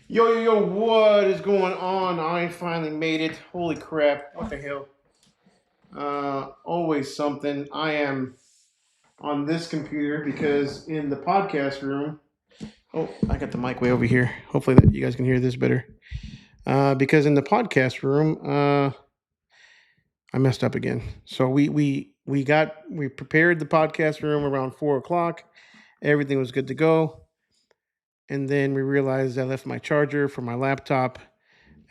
Yo, what is going on? I finally made it. Holy crap. What the hell? Always something. I am on this computer because in the podcast room. Oh, I got the mic way over here. Hopefully that you guys can hear this better. Because in the podcast room, I messed up again. So we prepared the podcast room around 4 o'clock. Everything was good to go. And then we realized I left my charger for my laptop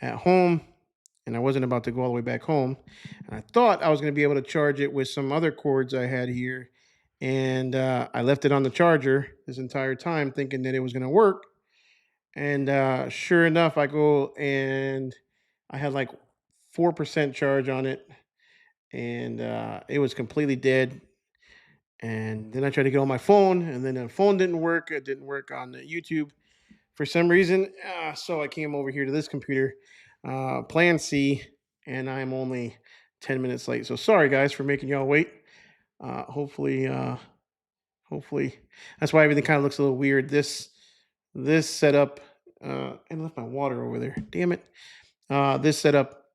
at home, and I wasn't about to go all the way back home. And I thought I was going to be able to charge it with some other cords I had here. And I left it on the charger this entire time thinking that it was going to work. And sure enough, I go and I had like 4% charge on it. And it was completely dead. And then I tried to get on my phone, and then the phone didn't work. It didn't work on the YouTube for some reason. So I came over here to this computer, Plan C, and I'm only 10 minutes late. So sorry, guys, for making y'all wait. Hopefully, that's why everything kind of looks a little weird. This setup, and I left my water over there. Damn it. This setup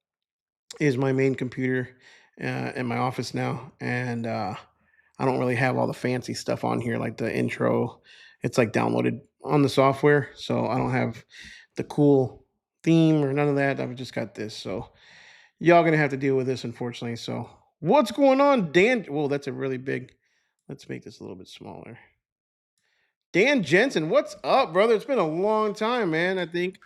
is my main computer in my office now, and I don't really have all the fancy stuff on here like the intro. It's like downloaded on the software, so I don't have the cool theme or none of that. I've just got this, so y'all gonna have to deal with this, unfortunately. So what's going on, Dan? Whoa, that's a really big. Let's make this a little bit smaller. Dan Jensen, what's up, brother? It's been a long time, man. I think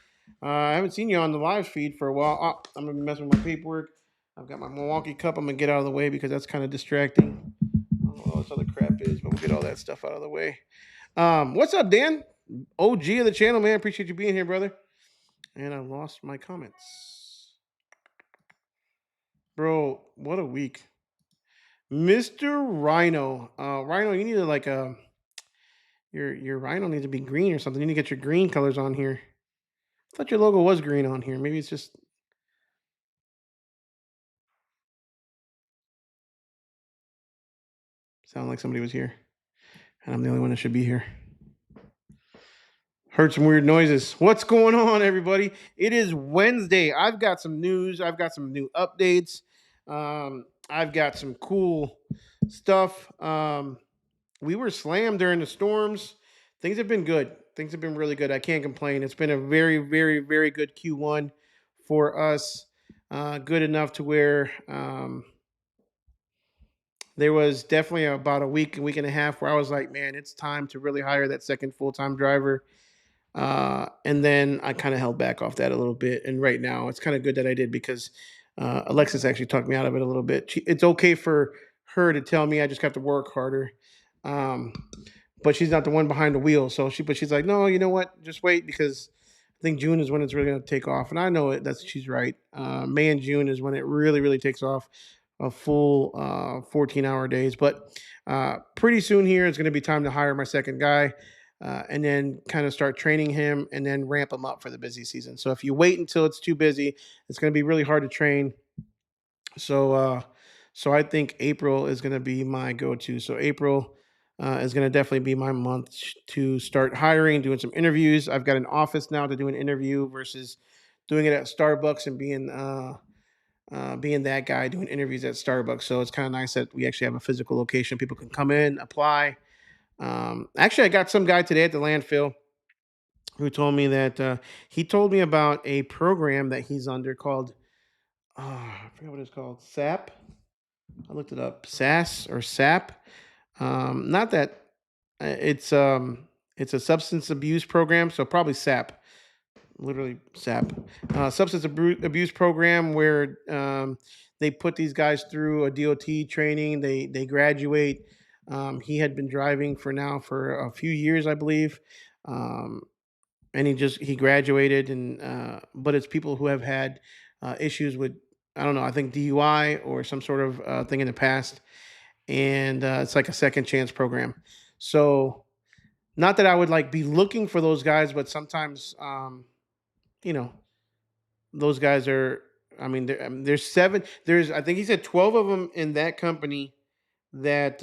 I haven't seen you on the live feed for a while. Oh, I'm gonna be messing with my paperwork. I've got my Milwaukee cup. I'm gonna get out of the way because that's kind of distracting. I don't know what all this other crap is, but we'll get all that stuff out of the way. What's up, Dan? OG of the channel, man. Appreciate you being here, brother. And I lost my comments, bro. What a week, Mr. Rhino. Rhino, you need to like your Rhino needs to be green or something. You need to get your green colors on here. I thought your logo was green on here. Maybe it's just sound like somebody was here, and I'm the only one that should be here. Heard some weird noises. What's going on, everybody? It is Wednesday. I've got some news. I've got some new updates. I've got some cool stuff. We were slammed during the storms. Things have been good. Things have been really good. I can't complain. It's been a very, very, very good Q1 for us. Good enough to where there was definitely about a week and a half where I was like, man, it's time to really hire that second full time driver. And then I kind of held back off that a little bit. And right now, it's kind of good that I did because Alexis actually talked me out of it a little bit. It's okay for her to tell me I just got to work harder. Um, but she's not the one behind the wheel. But she's like, no, you know what? Just wait because I think June is when it's really going to take off. And I know it. She's right. May and June is when it really, really takes off. A full 14-hour days, but pretty soon here it's going to be time to hire my second guy, and then kind of start training him and then ramp him up for the busy season. So if you wait until it's too busy, it's going to be really hard to train. So so I think April is going to be my go-to. So April is going to definitely be my month to start hiring, doing some interviews. I've got an office now to do an interview versus doing it at Starbucks and being that guy doing interviews at Starbucks. So it's kind of nice that we actually have a physical location. People can come in, apply. Actually, I got some guy today at the landfill who told me that he told me about a program that he's under called, I forget what it's called, SAP. I looked it up, SAS or SAP. Not that it's a substance abuse program, so probably SAP, literally SAP, substance abuse program where they put these guys through a DOT training. They graduate. He had been driving for a few years, I believe, um, and he graduated. And but it's people who have had issues with, I don't know, I think DUI or some sort of thing in the past, and it's like a second chance program. So not that I would like be looking for those guys, but sometimes you know those guys are. I mean, there's seven. There's I think he said 12 of them in that company that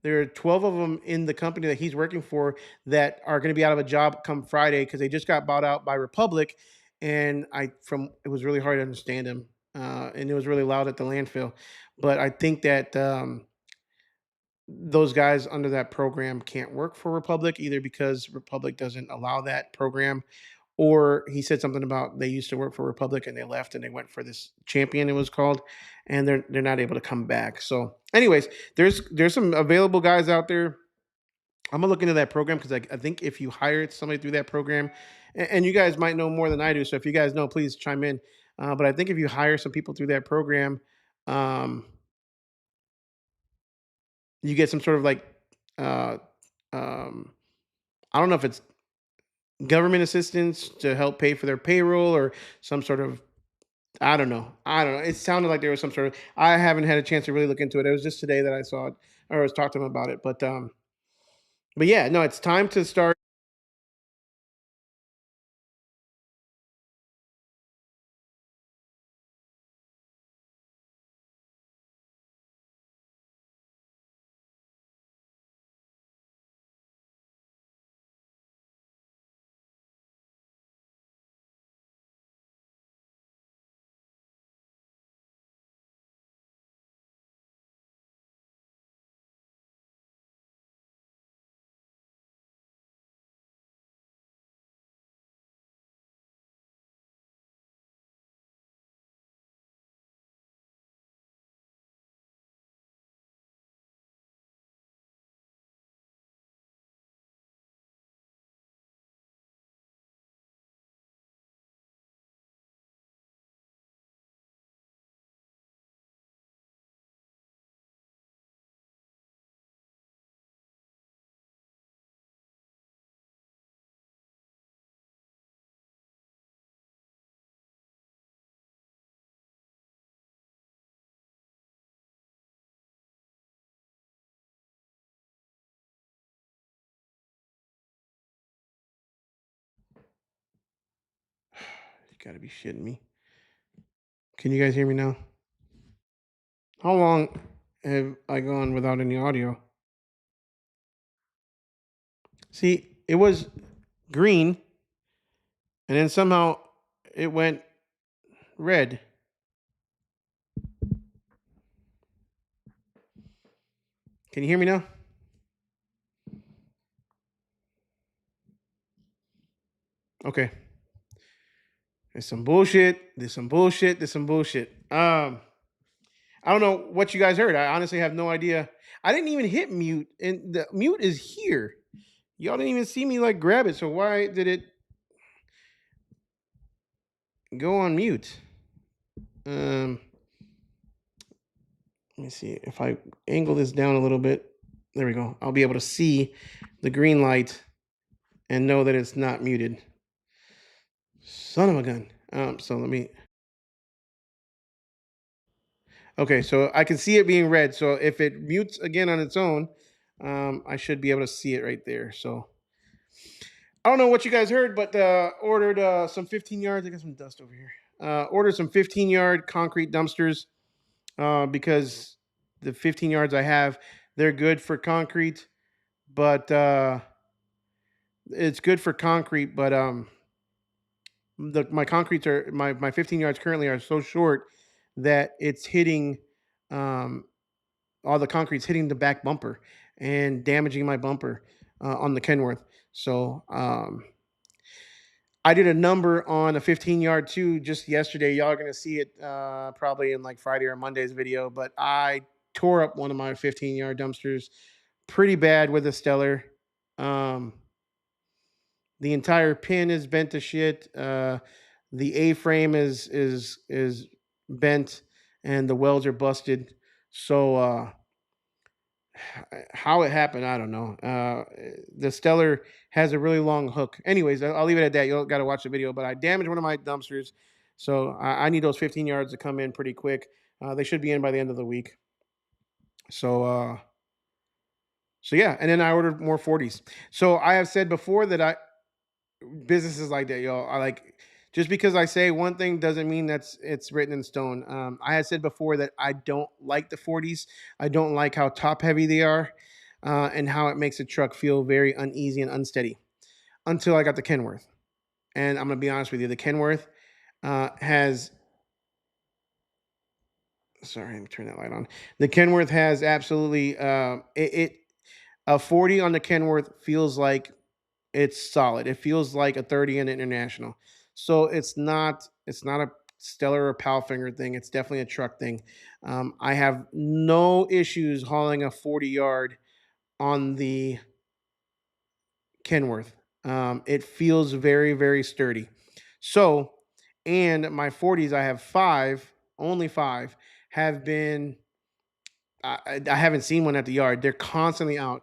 There are 12 of them in the company that he's working for that are going to be out of a job come Friday because they just got bought out by Republic. And it was really hard to understand him, and it was really loud at the landfill. But I think that those guys under that program can't work for Republic either because Republic doesn't allow that program, or he said something about they used to work for Republic and they left and they went for this Champion, it was called, and they're not able to come back. So, anyways, there's some available guys out there. I'm gonna look into that program because I think if you hire somebody through that program, and you guys might know more than I do. So if you guys know, please chime in. But I think if you hire some people through that program, um, you get some sort of like uh, um, I don't know if it's government assistance to help pay for their payroll or some sort of, I don't know. I don't know. It sounded like there was some sort of. I haven't had a chance to really look into it. It was just today that I saw it or I was talking to him about it. But yeah, no, it's time to start. You gotta be shitting me. Can you guys hear me now? How long have I gone without any audio? See, it was green and then somehow it went red. Can you hear me now? Okay. There's some bullshit. There's some bullshit. There's some bullshit. I don't know what you guys heard. I honestly have no idea. I didn't even hit mute, and the mute is here. Y'all didn't even see me like grab it. So why did it go on mute? Um, Let me see if I angle this down a little bit. There we go. I'll be able to see the green light and know that it's not muted. Son of a gun. So let me. Okay, so I can see it being red. So if it mutes again on its own, I should be able to see it right there. So I don't know what you guys heard, but ordered some 15 yards. I got some dust over here. Ordered some 15-yard concrete dumpsters because the 15 yards I have, they're good for concrete, but it's good for concrete. But my concretes are my 15 yards currently are so short that it's hitting um, all the concrete's hitting the back bumper and damaging my bumper on the Kenworth. So I did a number on a 15-yard too just yesterday. Y'all are gonna see it probably in like Friday or Monday's video. But I tore up one of my 15-yard dumpsters pretty bad with a Stellar. Um, the entire pin is bent to shit. The A frame is bent, and the welds are busted. So how it happened, I don't know. The Stellar has a really long hook. Anyways, I'll leave it at that. You'll got to watch the video. But I damaged one of my dumpsters, so I need those 15 yards to come in pretty quick. They should be in by the end of the week. So so yeah, and then I ordered more 40s. So I have said before that I businesses like that, y'all. I like just because I say one thing doesn't mean it's written in stone. I had said before that I don't like the 40s. I don't like how top heavy they are. and how it makes the truck feel very uneasy and unsteady until I got the Kenworth. And I'm gonna be honest with you, the Kenworth has. Sorry, let me turn that light on. The Kenworth has absolutely it a 40 on the Kenworth feels like it's solid. It feels like a 30 in International. So it's not a Stellar or Palfinger thing. It's definitely a truck thing. I have no issues hauling a 40 yard on the Kenworth. It feels very, very sturdy. So, and my 40s, I have five, only five, have been I haven't seen one at the yard. They're constantly out,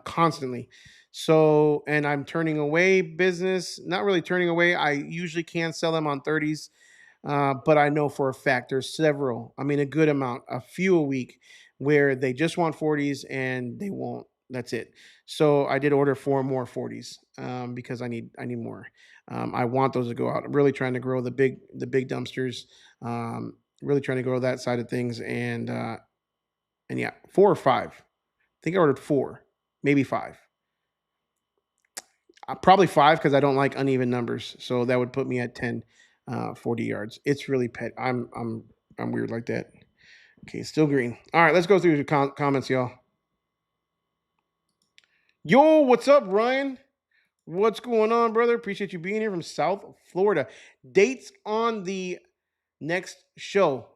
constantly. So, and I'm turning away business. Not really turning away. I usually can sell them on 30s, but I know for a fact there's several. I mean, a good amount, a few a week, where they just want 40s and they won't. That's it. So I did order four more 40s because I need more. I want those to go out. I'm really trying to grow the big dumpsters. Really trying to grow that side of things, and yeah, four or five. I think I ordered four, maybe five. Probably five because I don't like uneven numbers. So that would put me at 10, 40 yards. It's really pet. I'm weird like that. Okay, still green. All right, let's go through the comments, y'all. Yo, what's up, Ryan? What's going on, brother? Appreciate you being here from South Florida. Dates on the next show,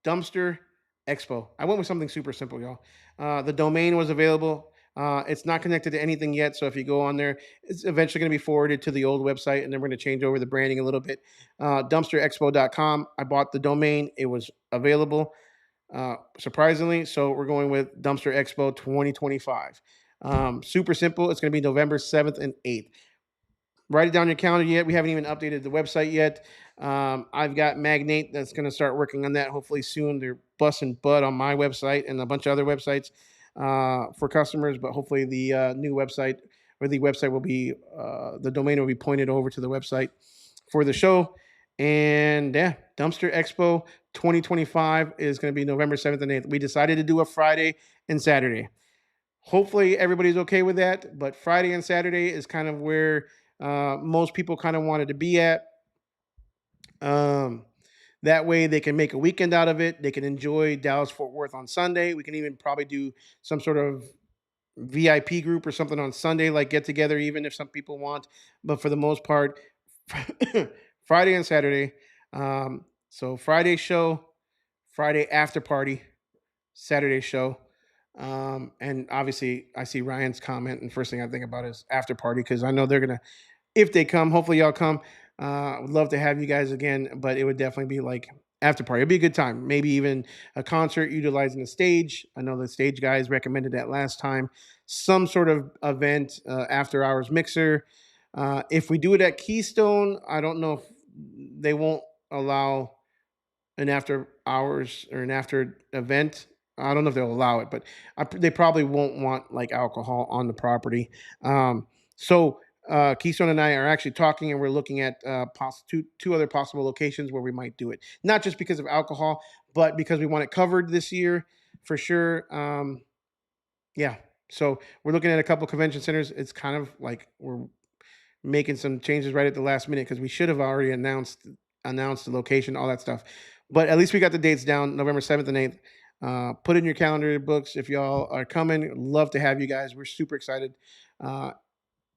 Dumpster Expo. I went with something super simple, y'all. The domain was available. It's not connected to anything yet, so if you go on there, it's eventually going to be forwarded to the old website, and then we're going to change over the branding a little bit. Dumpsterexpo.com. I bought the domain. It was available, surprisingly, so we're going with Dumpster Expo 2025. Super simple. It's going to be November 7th and 8th. Write it down in your calendar yet. We haven't even updated the website yet. I've got Magnate that's going to start working on that hopefully soon. They're busting butt on my website and a bunch of other websites for customers, but hopefully the new website or the website will be the domain will be pointed over to the website for the show. And yeah, Dumpster Expo 2025 is going to be November 7th and 8th. We decided to do a Friday and Saturday. Hopefully everybody's okay with that, but Friday and Saturday is kind of where most people kind of wanted to be at. Um, that way they can make a weekend out of it. They can enjoy Dallas Fort Worth on Sunday. We can even probably do some sort of VIP group or something on Sunday, like get together, even if some people want. But for the most part, Friday and Saturday. So Friday show, Friday after party, Saturday show. And obviously, I see Ryan's comment, and first thing I think about is after party because I know they're gonna, if they come, hopefully y'all come. I would love to have you guys again, but it would definitely be like after party. It'd be a good time. Maybe even a concert utilizing the stage. I know the stage guys recommended that last time. Some sort of event, after hours mixer. If we do it at Keystone, I don't know if they won't allow an after hours or an after event. I don't know if they'll allow it, but they probably won't want like alcohol on the property. So Keystone and I are actually talking, and we're looking at two other possible locations where we might do it. Not just because of alcohol, but because we want it covered this year for sure. Yeah. So we're looking at a couple convention centers. It's kind of like we're making some changes right at the last minute because we should have already announced the location, all that stuff. But at least we got the dates down, November 7th and 8th. Put in your calendar books if y'all are coming. Love to have you guys. We're super excited. Uh,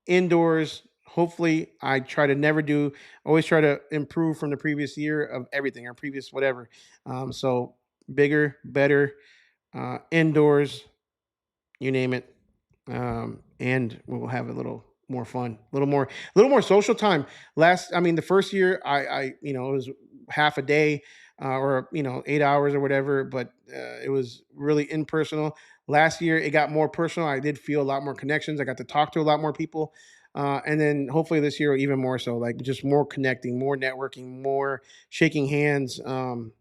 Indoors, hopefully, I try to never do, always try to improve from the previous year of everything, or previous whatever. So bigger, better, indoors, you name it, and we'll have a little more fun, a little more social time. I mean, the first year, it was half a day, or 8 hours or whatever, but it was really impersonal. Last year, it got more personal. I did feel a lot more connections. I got to talk to a lot more people, and then hopefully this year, even more so, like just more connecting, more networking, more shaking hands. So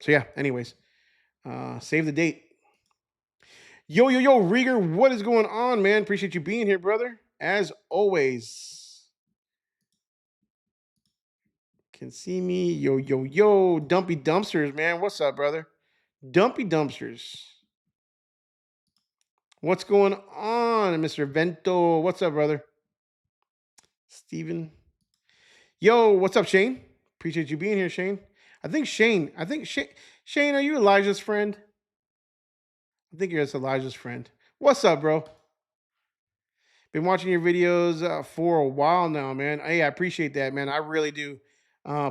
yeah. Anyways, save the date. Yo, yo, yo, Rieger, what is going on, man? Appreciate you being here, brother. As always. Can see me. Yo, yo, yo. Dumpy Dumpsters, man. What's up, brother? Dumpy Dumpsters. What's going on, Mr. Vento? What's up, brother? Steven. Yo, what's up, Shane? Appreciate you being here, Shane. Shane, are you Elijah's friend? I think you're Elijah's friend. What's up, bro? Been watching your videos for a while now, man. Hey, I appreciate that, man. I really do.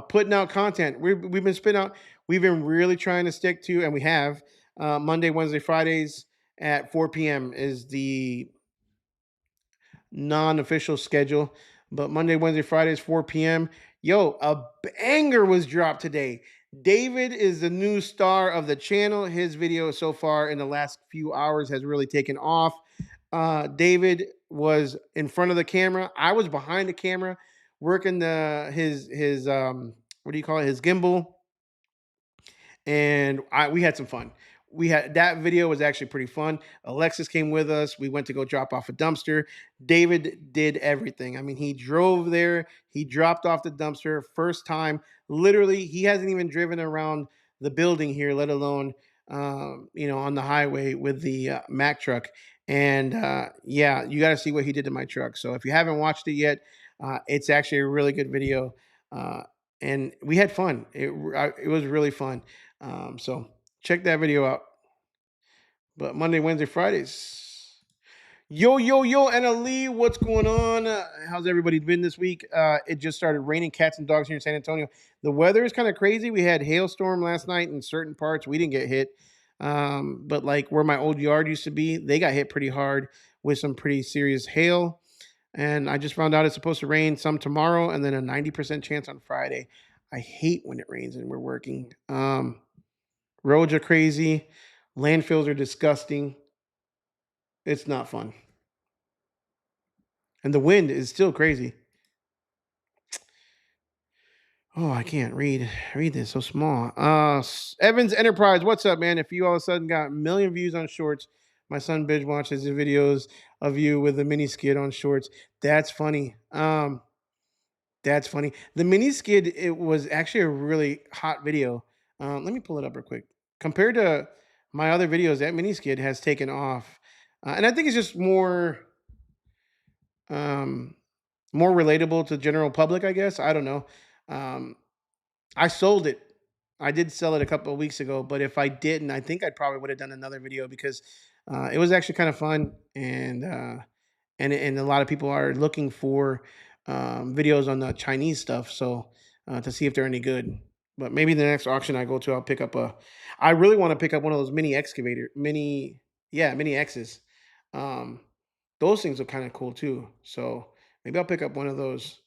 Putting out content. We've been spitting out. We've been really trying to stick to, and we have Monday, Wednesday, Fridays at 4 p.m. is the non-official schedule. But Monday, Wednesday, Fridays, 4 p.m. Yo, a banger was dropped today. David is the new star of the channel. His video so far in the last few hours has really taken off. David was in front of the camera. I was behind the camera working his what do you call it? His gimbal, and we had some fun. We had that video was actually pretty fun. Alexis came with us. We went to go drop off a dumpster. David did everything. I mean, he drove there. He dropped off the dumpster first time. Literally, he hasn't even driven around the building here, let alone on the highway with the Mack truck. And yeah, you got to see what he did to my truck. So if you haven't watched it yet, it's actually a really good video. Uh, and we had fun. It was really fun. So check that video out. But Monday, Wednesday, Fridays. Yo, yo, yo, Anna Lee, what's going on? How's everybody been this week? It just started raining cats and dogs here in San Antonio. The weather is kind of crazy. We had hailstorm last night in certain parts. We didn't get hit. But like where my old yard used to be, they got hit pretty hard with some pretty serious hail. And I just found out it's supposed to rain some tomorrow and then a 90% chance on Friday. I hate when it rains and we're working. Roads are crazy. Landfills are disgusting. It's not fun. And the wind is still crazy. Oh, I can't read this so small. Evans Enterprise, what's up, man? If you all of a sudden got a million views on shorts, my son binge watches the videos of you with the mini skid on shorts. That's funny. That's funny. The mini skid, it was actually a really hot video. Let me pull it up real quick. Compared to my other videos, that mini skid has taken off, and I think it's just um, more relatable to general public. I guess I don't know. Um, I sold it. I did sell it a couple of weeks ago, but if I didn't, I think I probably would have done another video because it was actually kind of fun and a lot of people are looking for videos on the Chinese stuff, so to see if they're any good. But maybe the next auction I go to, I'll pick up a. I really want to pick up one of those mini X's. Um, those things are kind of cool too. So maybe I'll pick up one of those.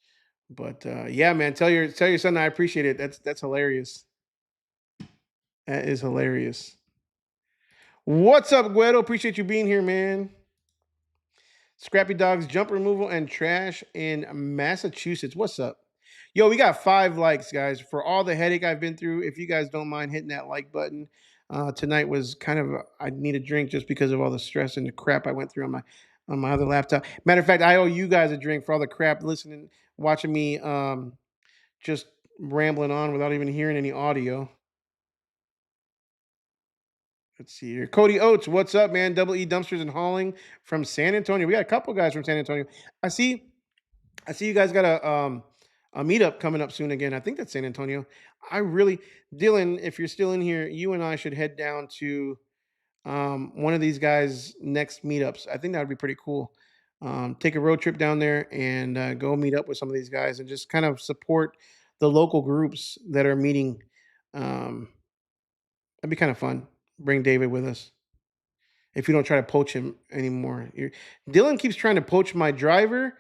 But yeah, man, tell your son I appreciate it. That's hilarious. That is hilarious. What's up, Guedo? Appreciate you being here, man. Scrappy Dogs jump removal and trash in Massachusetts. What's up? Yo, we got 5 likes, guys. For all the headache I've been through, if you guys don't mind hitting that like button, tonight was kind of I need a drink just because of all the stress and the crap I went through on my other laptop. Matter of fact, I owe you guys a drink for all the crap listening, watching me just rambling on without even hearing any audio. Let's see here. Cody Oates, what's up, man? Double E Dumpsters and Hauling from San Antonio. We got a couple guys from San Antonio. I see I see you guys got a meetup coming up soon again. I think that's San Antonio. I really Dylan, if you're still in here, you and I should head down to one of these guys' next meetups. I think that would be pretty cool. Take a road trip down there and go meet up with some of these guys and just kind of support the local groups that are meeting. Um, that'd be kind of fun. Bring David with us if you don't try to poach him anymore. Dylan keeps trying to poach my driver.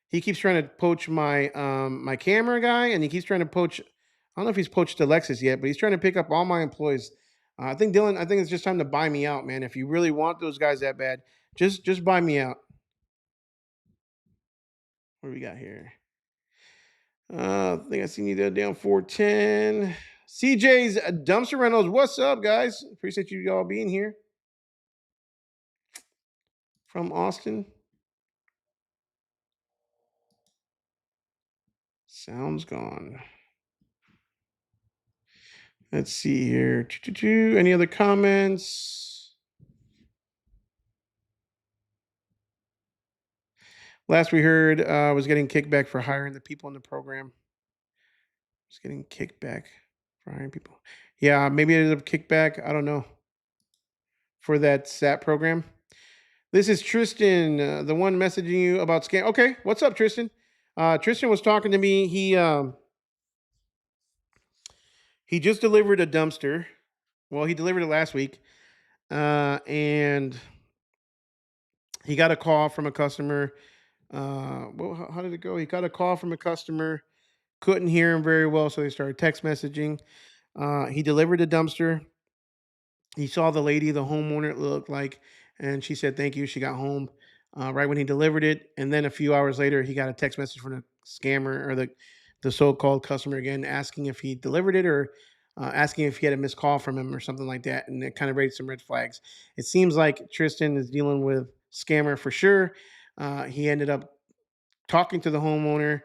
He keeps trying to poach my camera guy, and he keeps trying to poach. I don't know if he's poached Alexis yet, but he's trying to pick up all my employees. I think Dylan. I think it's just time to buy me out, man. If you really want those guys that bad, just buy me out. What do we got here? I think I seen you there down 410. CJ's Dumpster Rentals. What's up, guys? Appreciate you all being here from Austin. Sounds gone. Let's see here. Any other comments? Last we heard, was getting kickback for hiring the people in the program. Was getting kickback for hiring people. Yeah, maybe it is a kickback. I don't know for that SAP program. This is Tristan, the one messaging you about scam. Okay, what's up, Tristan? Tristan was talking to me. He just delivered a dumpster. Well, he delivered it last week, and he got a call from a customer. Well, how did it go? He got a call from a customer. Couldn't hear him very well, so they started text messaging. He delivered a dumpster. He saw the lady, the homeowner, it looked like, and she said thank you. She got home right when he delivered it, and then a few hours later, he got a text message from the scammer or the so-called customer again, asking if he delivered it or asking if he had a missed call from him or something like that, and it kind of raised some red flags. It seems like Tristan is dealing with scammer for sure. He ended up talking to the homeowner.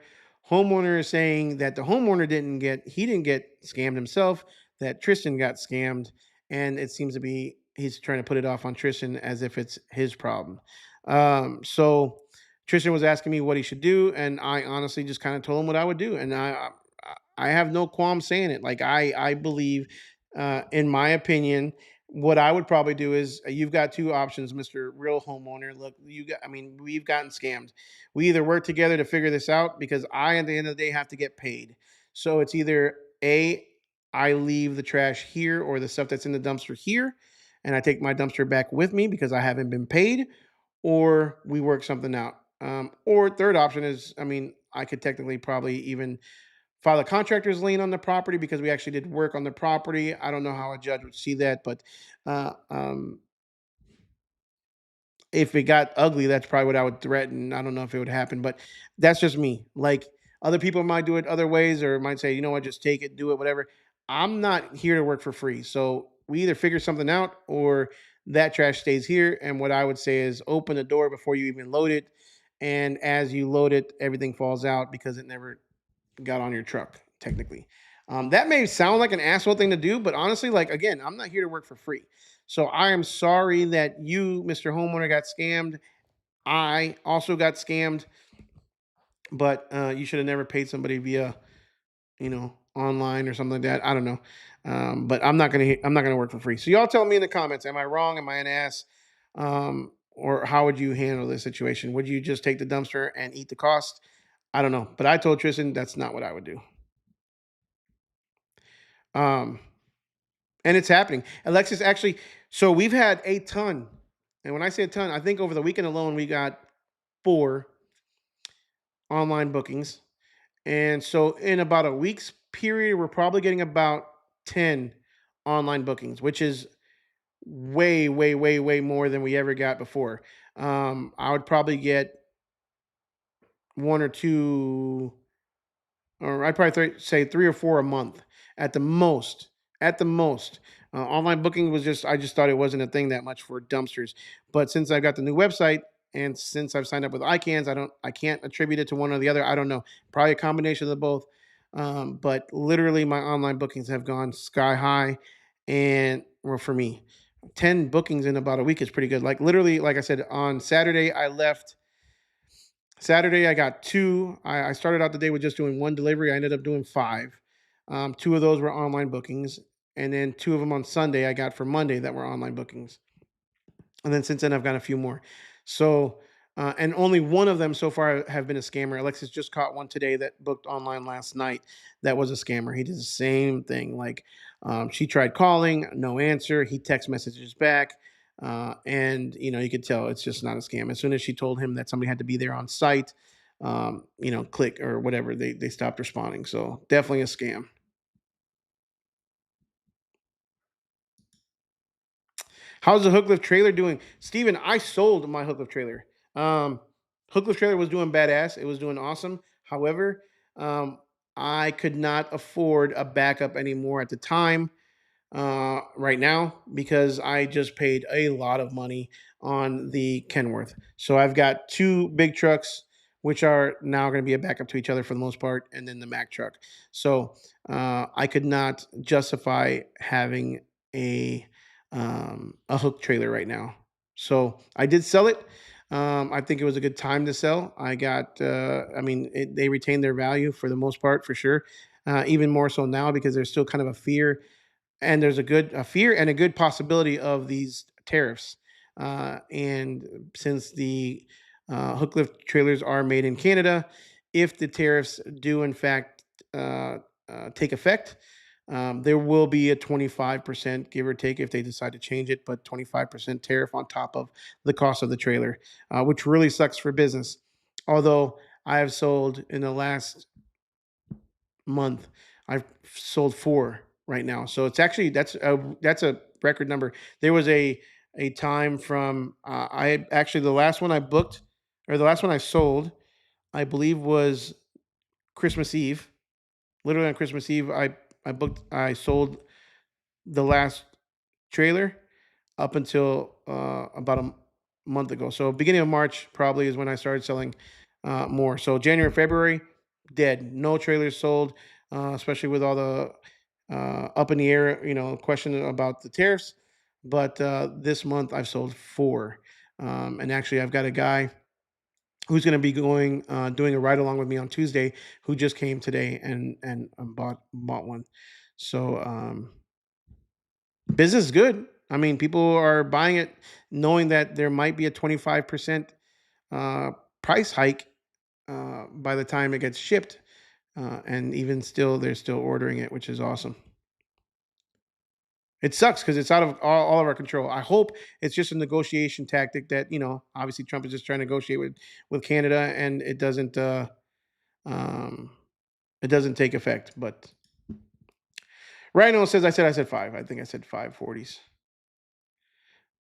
Homeowner is saying that the homeowner didn't get scammed himself, that Tristan got scammed, and it seems to be he's trying to put it off on Tristan as if it's his problem. So Tristan was asking me what he should do, and I honestly just kind of told him what I would do, and I have no qualm saying it. Like I believe, in my opinion, what I would probably do is you've got two options, Mister Real Homeowner. Look, I mean, we've gotten scammed. We either work together to figure this out because I, at the end of the day, have to get paid. So it's either a I leave the trash here or the stuff that's in the dumpster here, and I take my dumpster back with me because I haven't been paid, or we work something out. Or third option is, I mean, I could technically probably even file a contractor's lien on the property because we actually did work on the property. I don't know how a judge would see that, but uh, um, if it got ugly, that's probably what I would threaten. I don't know if it would happen, but that's just me. Like other people might do it other ways or might say, you know what, just take it, do it, whatever. I'm not here to work for free. So we either figure something out or that trash stays here. And what I would say is open the door before you even load it. And as you load it, everything falls out because it never got on your truck, technically. That may sound like an asshole thing to do, but honestly, like again, I'm not here to work for free. So I am sorry that you, Mr. Homeowner, got scammed. I also got scammed, but you should have never paid somebody via, online or something like that. I don't know, but I'm not gonna work for free. So y'all tell me in the comments, am I wrong? Am I an ass? Or how would you handle this situation? Would you just take the dumpster and eat the cost? I don't know, but I told Tristan that's not what I would do. Um, and it's happening. Alexis actually, so we've had a ton, and when I say a ton, I think over the weekend alone we got 4 online bookings. And so in about a week's period, we're probably getting about 10 online bookings, which is way, way, way, way more than we ever got before. I would probably get 1 or 2, or I'd probably say 3 or 4 a month at the most. At the most, online booking was just I just thought it wasn't a thing that much for dumpsters. But since I got the new website and since I've signed up with ICANNs, I can't attribute it to one or the other. I don't know, probably a combination of the both. But literally, my online bookings have gone sky high, and well, for me, 10 bookings in about a week is pretty good. Like literally, like I said, on Saturday I left. Saturday, I got 2. I started out the day with just doing 1 delivery. I ended up doing 5. 2 of those were online bookings, and then 2 of them on Sunday I got for Monday that were online bookings. And then since then, I've got a few more. So, and only one of them so far have been a scammer. Alexis just caught one today that booked online last night that was a scammer. He did the same thing. Like, she tried calling, no answer. He text messages back. And, you could tell it's just not a scam. As soon as she told him that somebody had to be there on site, click or whatever, they stopped responding. So, definitely a scam. How's the hook lift trailer doing? Steven, I sold my hook lift trailer. Um, hook lift trailer was doing badass. It was doing awesome. However, I could not afford a backup anymore at the time right now because I just paid a lot of money on the Kenworth. So I've got 2 big trucks, which are now going to be a backup to each other for the most part, and then the Mack truck. So I could not justify having a hook trailer right now. So I did sell it. I think it was a good time to sell. I got, I mean, they retained their value for the most part, for sure. Even more so now because there's still kind of a fear, and there's a fear and a good possibility of these tariffs. And since the hook lift trailers are made in Canada, if the tariffs do in fact uh, take effect, there will be a 25% give or take if they decide to change it, but 25% tariff on top of the cost of the trailer, which really sucks for business. Although I have sold in the last month, I've sold 4 right now. So it's actually that's a record number. There was a time from I actually the last one I booked or the last one I sold, I believe was Christmas Eve. Literally on Christmas Eve, I sold the last trailer up until about a month ago. So beginning of March probably is when I started selling more. So January, February, dead. No trailers sold, especially with all the up in the air, question about the tariffs. But this month I've sold 4, and actually I've got a guy who's going to be going doing a ride along with me on Tuesday, who just came today and bought one. So business is good. I mean, people are buying it knowing that there might be a 25% uh, price hike by the time it gets shipped. And even still, they're still ordering it, which is awesome. It sucks because it's out of all of our control. I hope it's just a negotiation tactic that, obviously Trump is just trying to negotiate with Canada, and um, it doesn't take effect. But Rhino says I said 5. I think I said 540s.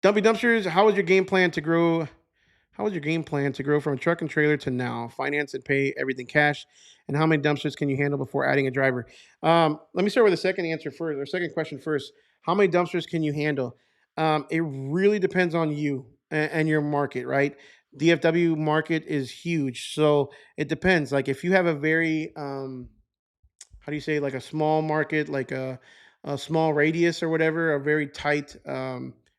Dumpy Dumpsters, how was your game plan to grow from a truck and trailer to now? Finance and pay everything cash? And how many dumpsters can you handle before adding a driver? Let me start with the second answer first, or second question first. How many dumpsters can you handle? It really depends on you and your market, right? DFW market is huge. So it depends. Like if you have a very how do you say, like a small market, like a small radius or whatever, a very tight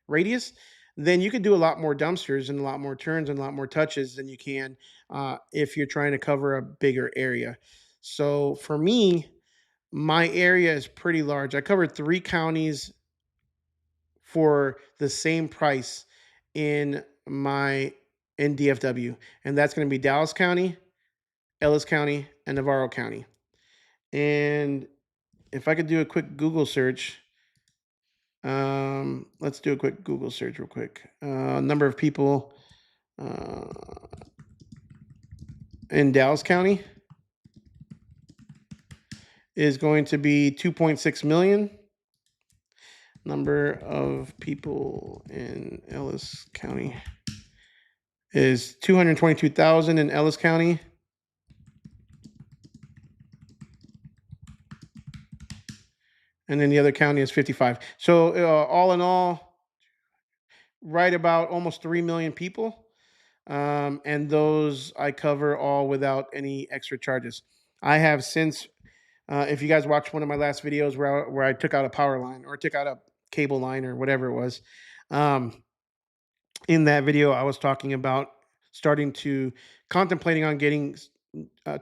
radius, then you could do a lot more dumpsters and a lot more turns and a lot more touches than you can if you're trying to cover a bigger area. So for me, my area is pretty large. I covered 3 counties for the same price in my in DFW, and that's going to be Dallas County, Ellis County, and Navarro County. And if I could do a quick Google search, let's do a quick Google search real quick. Number of people uh, in Dallas County is going to be 2.6 million. Number of people in Ellis County is 222,000 in Ellis County. And then the other county is 55. So all in all, right about almost 3 million people. And those I cover all without any extra charges. I have since, if you guys watched one of my last videos where I took out a power line or took out a cable line or whatever it was, um, in that video I was talking about starting to contemplating on getting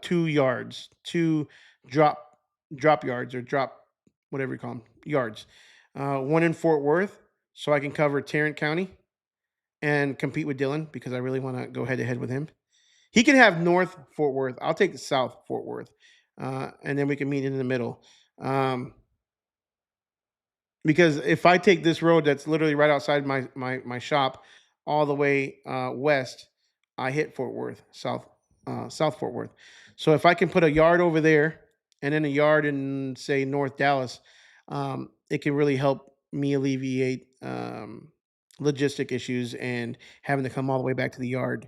2 yards, 2 drop yards or drop whatever you call them yards, one in Fort Worth, so I can cover Tarrant County and compete with Dylan because I really want to go head to head with him. He can have North Fort Worth. I'll take the South Fort Worth, and then we can meet in the middle. Um, because if I take this road that's literally right outside my shop, all the way west, I hit Fort Worth, South Fort Worth. So if I can put a yard over there and then a yard in say North Dallas, it can really help me alleviate logistic issues and having to come all the way back to the yard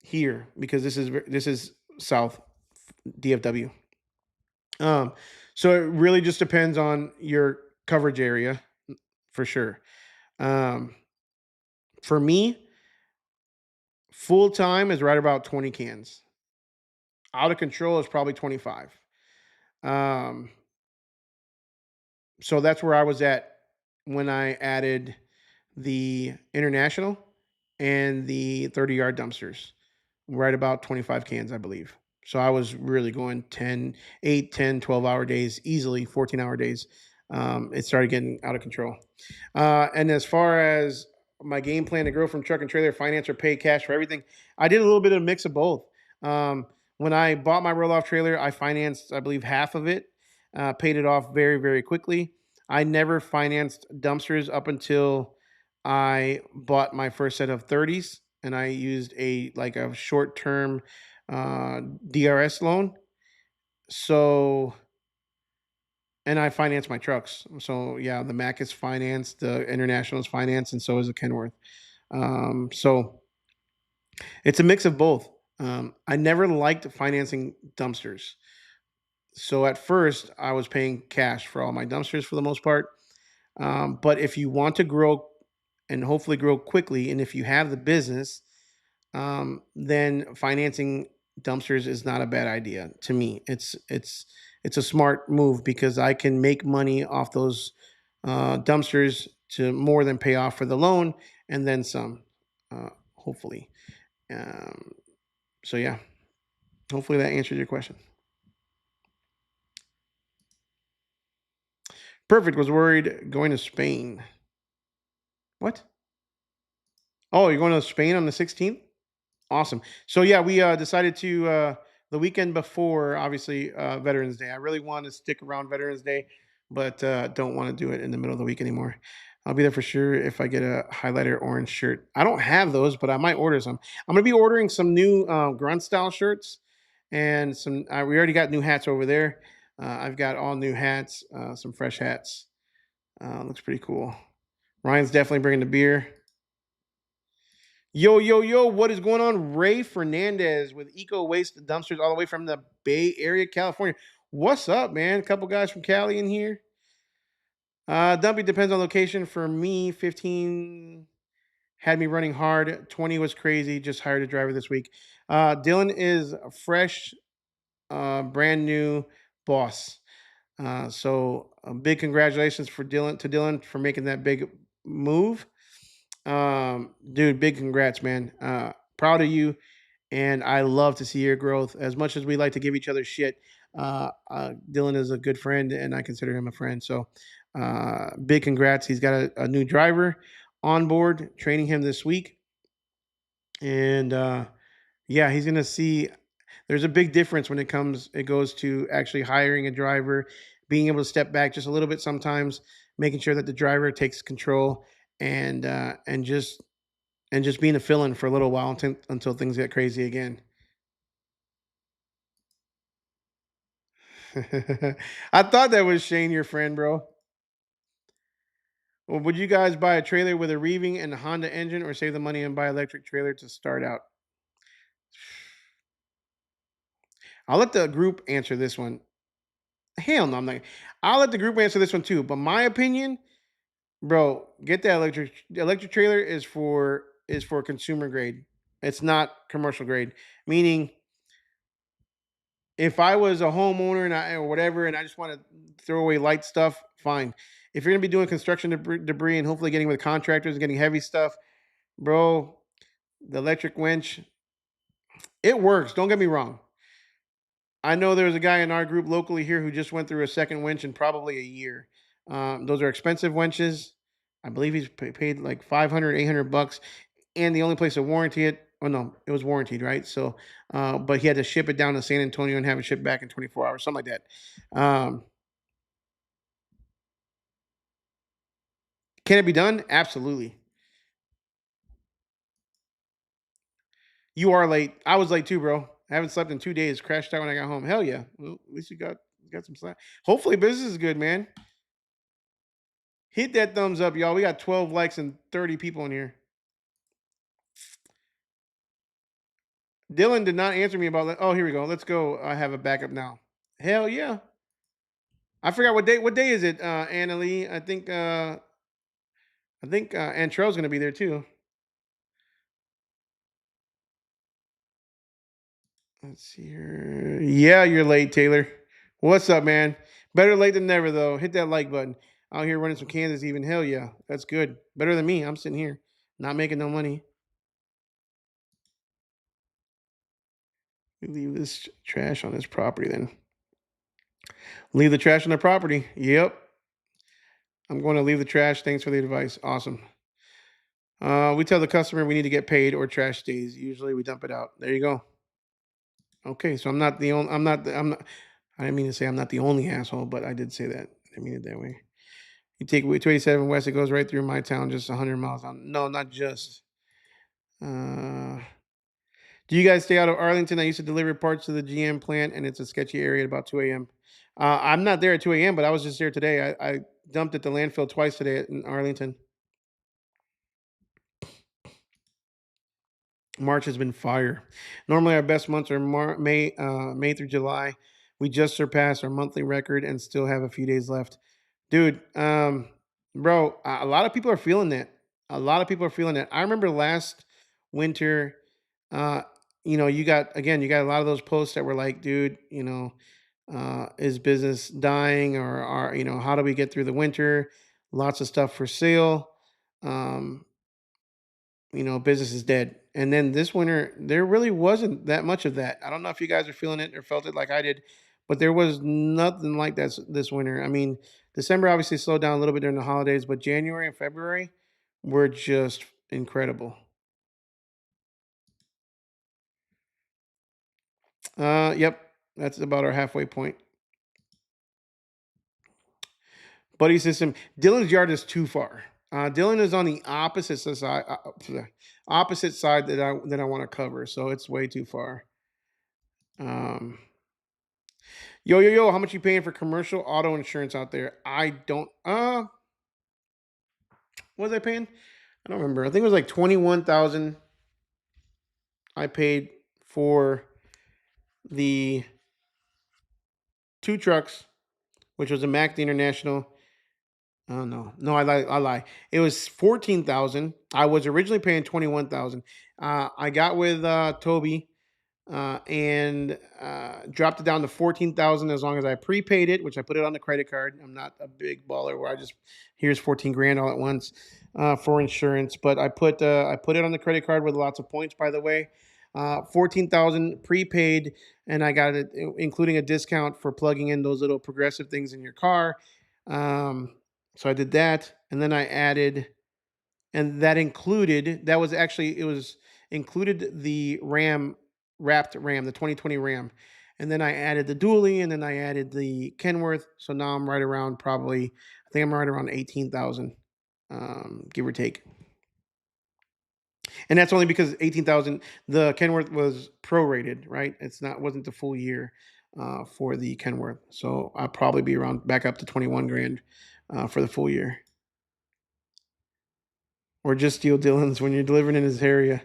here because this is South DFW. Um, so it really just depends on your coverage area for sure. Um, for me, full time is right about 20 cans. Out of control is probably 25. Um, so that's where I was at when I added the international. and the 30-yard dumpsters, right about 25 cans, I believe. So I was really going 10, 8, 10, 12-hour days, easily 14-hour days. It started getting out of control. And as far as my game plan to grow from truck and trailer, finance or pay cash for everything, I did a little bit of a mix of both. When I bought my roll off trailer, I financed, I believe, half of it, paid it off very, very quickly. I never financed dumpsters up until I bought my first set of 30s, and I used a short term DRS loan. So, and I finance my trucks. So yeah, the Mac is financed, the International is financed, and so is the Kenworth. So it's a mix of both. I never liked financing dumpsters. So at first, I was paying cash for all my dumpsters for the most part. But if you want to grow and hopefully grow quickly, and if you have the business, then financing dumpsters is not a bad idea to me. It's a smart move because I can make money off those dumpsters to more than pay off for the loan and then some, hopefully. Um, so yeah, hopefully that answered your question. Perfect. Was worried going to Spain. What? Oh, you're going to Spain on the 16th? Awesome. So yeah, we decided to the weekend before, obviously Veterans Day. I really want to stick around Veterans Day, but don't want to do it in the middle of the week anymore. I'll be there for sure if I get a highlighter orange shirt. I don't have those, but I might order some. I'm gonna be ordering some new grunt style shirts and some. We already got new hats over there. I've got all new hats, some fresh hats. Looks pretty cool. Ryan's definitely bringing the beer. Yo, yo, yo, what is going on? Ray Fernandez with Eco Waste Dumpsters all the way from the Bay Area, California. What's up, man? A couple guys from Cali in here. Dumping depends on location. For me, 15 had me running hard. 20 was crazy. Just hired a driver this week. Dylan is a fresh, brand new boss. So big congratulations for Dylan for making that big move. Dude, big congrats, man. Proud of you, and I love to see your growth. As much as we like to give each other shit, Dylan is a good friend, and I consider him a friend. So, big congrats. He's got a new driver on board, training him this week, and yeah, he's gonna see. There's a big difference when it goes to actually hiring a driver, being able to step back just a little bit sometimes, making sure that the driver takes control, and just being a fill-in for a little while until things get crazy again. I thought that was Shane, your friend, bro. Well, would you guys buy a trailer with a reeving and a Honda engine, or save the money and buy electric trailer to start out? I'll let the group answer this one. Hell no, I'm not. I'll let the group answer this one too. But my opinion, bro, get that electric trailer is for consumer grade. It's not commercial grade. Meaning, if I was a homeowner or whatever, and I just want to throw away light stuff, fine. If you're gonna be doing construction debris and hopefully getting with contractors and getting heavy stuff, bro, the electric winch, it works. Don't get me wrong. I know there was a guy in our group locally here who just went through a second winch in probably a year. Those are expensive winches. I believe he's paid like 500, $800, and the only place to warranty it. Oh no, it was warranted, right? So, but he had to ship it down to San Antonio and have it shipped back in 24 hours, something like that. Can it be done? Absolutely. You are late. I was late too, bro. I haven't slept in 2 days. Crashed out when I got home. Hell yeah. Well, at least you got some slack. Hopefully business is good, man. Hit that thumbs up, y'all. We got 12 likes and 30 people in here. Dylan did not answer me about that. Oh, here we go. Let's go. I have a backup now. Hell yeah. I forgot what day. What day is it, Anna Lee? I think Antrell's gonna be there too. Let's see here. Yeah, you're late, Taylor. What's up, man? Better late than never, though. Hit that like button. Out here running some Kansas even. Hell yeah. That's good. Better than me. I'm sitting here not making no money. We leave this trash on this property then. Leave the trash on the property. Yep. I'm going to leave the trash. Thanks for the advice. Awesome. We tell the customer we need to get paid or trash stays. Usually we dump it out. There you go. Okay, so I'm not the only. I'm not. I didn't mean to say I'm not the only asshole, but I did say that. I mean it that way. You take 287 west, it goes right through my town, just 100 miles on. No, not just. Uh, do you guys stay out of Arlington? I used to deliver parts to the GM plant, and it's a sketchy area at about 2 a.m. I'm not there at 2 a.m., but I was just there today. I dumped at the landfill twice today in Arlington. March has been fire. Normally, our best months are May through July. We just surpassed our monthly record and still have a few days left, dude. Bro, a lot of people are feeling that. A lot of people are feeling that. I remember last winter. Uh, you got a lot of those posts that were like, dude, is business dying or are how do we get through the winter? Lots of stuff for sale. Um, business is dead. And then this winter, there really wasn't that much of that. I don't know if you guys are feeling it or felt it like I did, but there was nothing like that this winter. I mean, December obviously slowed down a little bit during the holidays, but January and February were just incredible. Yep, that's about our halfway point. Buddy system. Dylan's yard is too far. Dylan is on the opposite side that I want to cover, so it's way too far. Um, yo, how much you paying for commercial auto insurance out there? I don't. What was I paying? I don't remember. I think it was like 21,000. I paid for the two trucks, which was a Mac the International. Oh no, I lie. It was 14,000. I was originally paying 21,000. I got with Toby and dropped it down to 14,000 as long as I prepaid it, which I put it on the credit card. I'm not a big baller where I just here's 14 grand all at once for insurance, but I put it on the credit card with lots of points. By the way, 14,000 prepaid, and I got it including a discount for plugging in those little progressive things in your car. Um, so I did that, and then I added, and that was actually it was included the wrapped RAM, the 2020 RAM, and then I added the dually, and then I added the Kenworth. So now I'm right around probably, I think I'm right around 18,000, give or take. And that's only because 18,000, the Kenworth was prorated, right? Wasn't the full year for the Kenworth, so I'll probably be around back up to 21 grand for the full year. Or just steal Dylan's when you're delivering in his area.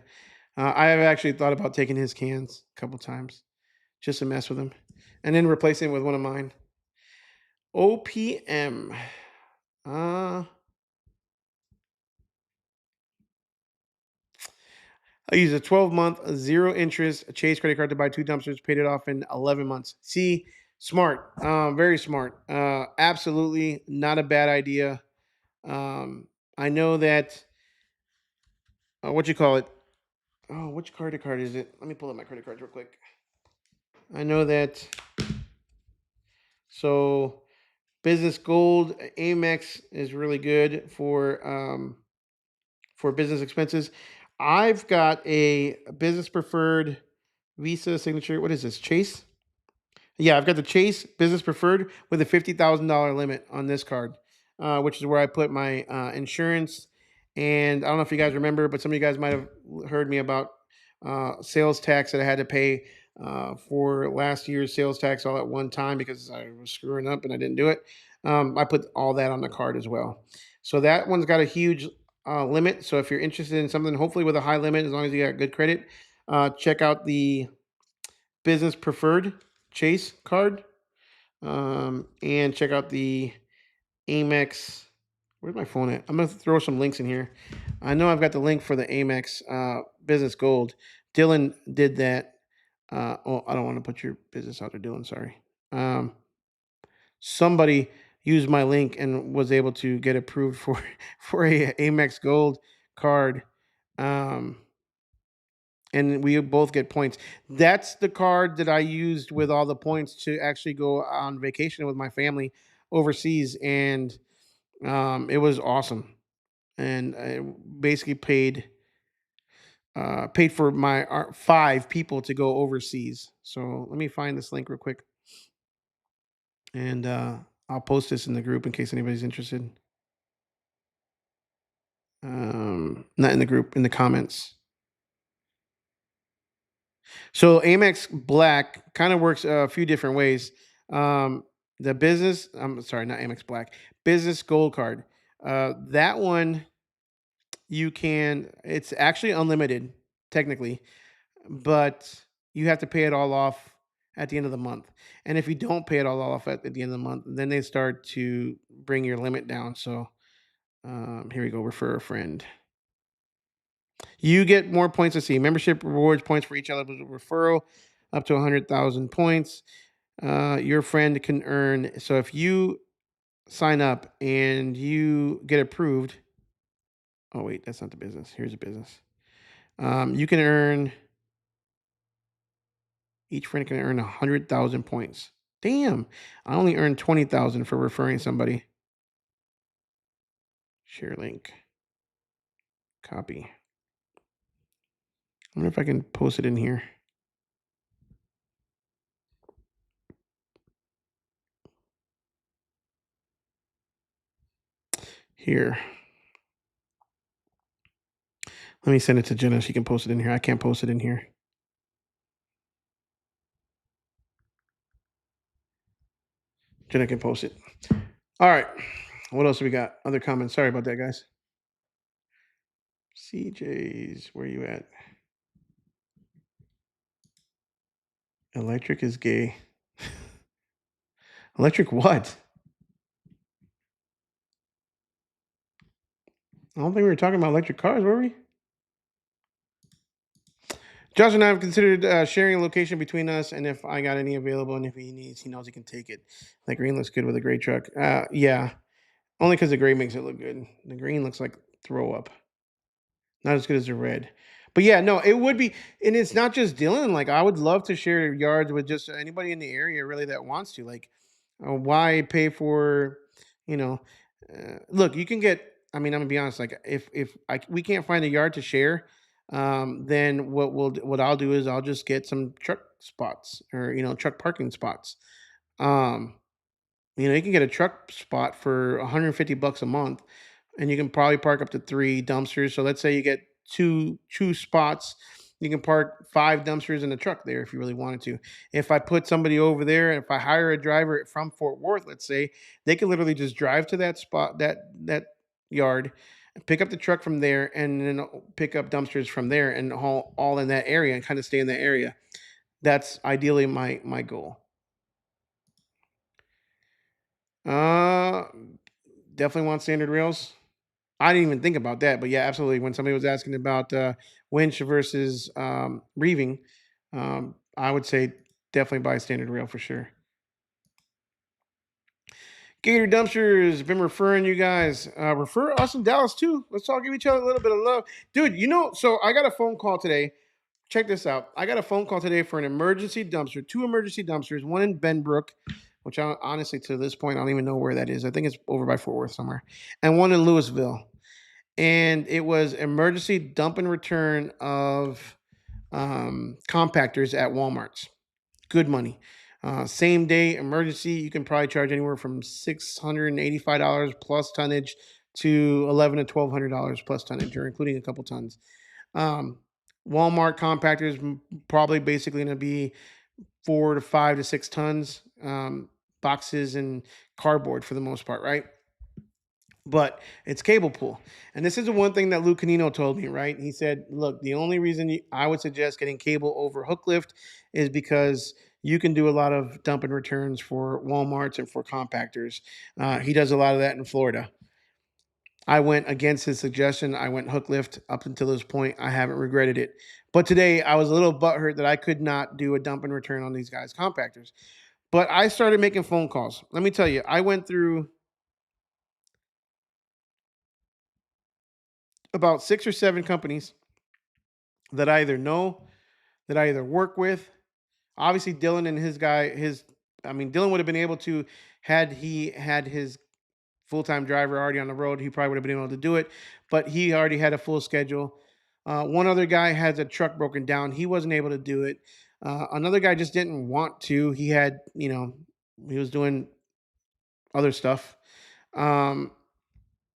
I have actually thought about taking his cans a couple times just to mess with him, and then replacing it with one of mine. OPM. Uh, I used a 12-month, zero interest Chase credit card to buy two dumpsters, paid it off in 11 months. See, smart, very smart. Absolutely not a bad idea. I know that, what you call it? Oh, which credit card is it? Let me pull up my credit cards real quick. I know that. So, Business Gold, Amex is really good for business expenses. I've got a business preferred Visa signature. What is this? Chase? Yeah, I've got the Chase Business Preferred with a $50,000 limit on this card, which is where I put my insurance. And I don't know if you guys remember, but some of you guys might have heard me about sales tax that I had to pay for last year's sales tax all at one time because I was screwing up and I didn't do it. I put all that on the card as well. So that one's got a huge limit. So if you're interested in something, hopefully with a high limit, as long as you got good credit, check out the Business Preferred Chase card, and check out the Amex. Where's my phone at? I'm gonna throw some links in here. I know I've got the link for the Amex Business Gold. Dylan did that. I don't want to put your business out there, Dylan. Sorry. Somebody used my link and was able to get approved for for a Amex Gold card. Um, and we both get points. That's the card that I used with all the points to actually go on vacation with my family overseas, and it was awesome. And I basically paid for my 5 people to go overseas. So let me find this link real quick, and I'll post this in the group in case anybody's interested. Not in the group, in the comments. So Amex Black kind of works a few different ways. Um, the business, I'm sorry, not Amex Black, business gold card. That one you can, it's actually unlimited technically, but you have to pay it all off at the end of the month. And if you don't pay it all off at the end of the month, then they start to bring your limit down. So here we go, refer a friend. You get more points. Let's see, membership rewards points for each eligible referral, up to 100,000 points. Your friend can earn. So if you sign up and you get approved, oh wait, that's not the business. Here's a business. You can earn. Each friend can earn 100,000 points. Damn, I only earned 20,000 for referring somebody. Share link. Copy. I wonder if I can post it in here. Here. Let me send it to Jenna. She can post it in here. I can't post it in here. Jenna can post it. All right. What else do we got? Other comments. Sorry about that, guys. CJ's, where you at? Electric is gay. Electric what? I don't think we were talking about electric cars, were we? Josh and I have considered sharing a location between us, and if I got any available, and if he needs, he knows he can take it. The green looks good with a gray truck. Yeah, only because the gray makes it look good. The green looks like throw up. Not as good as the red. But yeah, no, it would be, and it's not just Dylan. Like I would love to share yards with just anybody in the area really that wants to. Like, why pay for, you know? Look, you can get. I mean, I'm gonna be honest. Like, if we can't find a yard to share, then what I'll do is I'll just get some truck spots or truck parking spots. Um, you can get a truck spot for 150 bucks a month, and you can probably park up to 3 dumpsters. So let's say you get two spots. You can park 5 dumpsters in the truck there if you really wanted to. If I put somebody over there, if I hire a driver from Fort Worth, let's say, they can literally just drive to that spot, that yard, pick up the truck from there, and then pick up dumpsters from there, and all in that area, and kind of stay in that area. That's ideally my goal. Uh, Definitely want standard rails. I didn't even think about that, but yeah, absolutely. When somebody was asking about winch versus reeving, I would say definitely buy standard rail for sure. Gator Dumpsters, been referring you guys. Refer us in Dallas too. Let's all give each other a little bit of love. Dude, so I got a phone call today. Check this out. I got a phone call today for an emergency dumpster, 2 emergency dumpsters, one in Benbrook, which honestly, to this point, I don't even know where that is. I think it's over by Fort Worth somewhere, and one in Louisville. And it was emergency dump and return of compactors at Walmart's. Good money. Same day emergency, you can probably charge anywhere from $685 plus tonnage to $1,100 to $1,200 plus tonnage, or including a couple tons. Um, Walmart compactors probably basically going to be 4 to 5 to 6 tons, boxes and cardboard for the most part, right? But it's cable pull. And this is the one thing that Lou Canino told me, right? He said, look, the only reason I would suggest getting cable over hook lift is because you can do a lot of dump and returns for Walmarts and for compactors. He does a lot of that in Florida. I went against his suggestion. I went hook lift up until this point. I haven't regretted it. But today I was a little butthurt that I could not do a dump and return on these guys' compactors. But I started making phone calls. Let me tell you, I went through about 6 or 7 companies. that I either know, that I either work with. Obviously, Dylan and his guy, I mean, Dylan would have been able to had he had his full time driver already on the road. He probably would have been able to do it, but he already had a full schedule. One other guy has a truck broken down. He wasn't able to do it. Another guy just didn't want to. He had, he was doing other stuff. Um,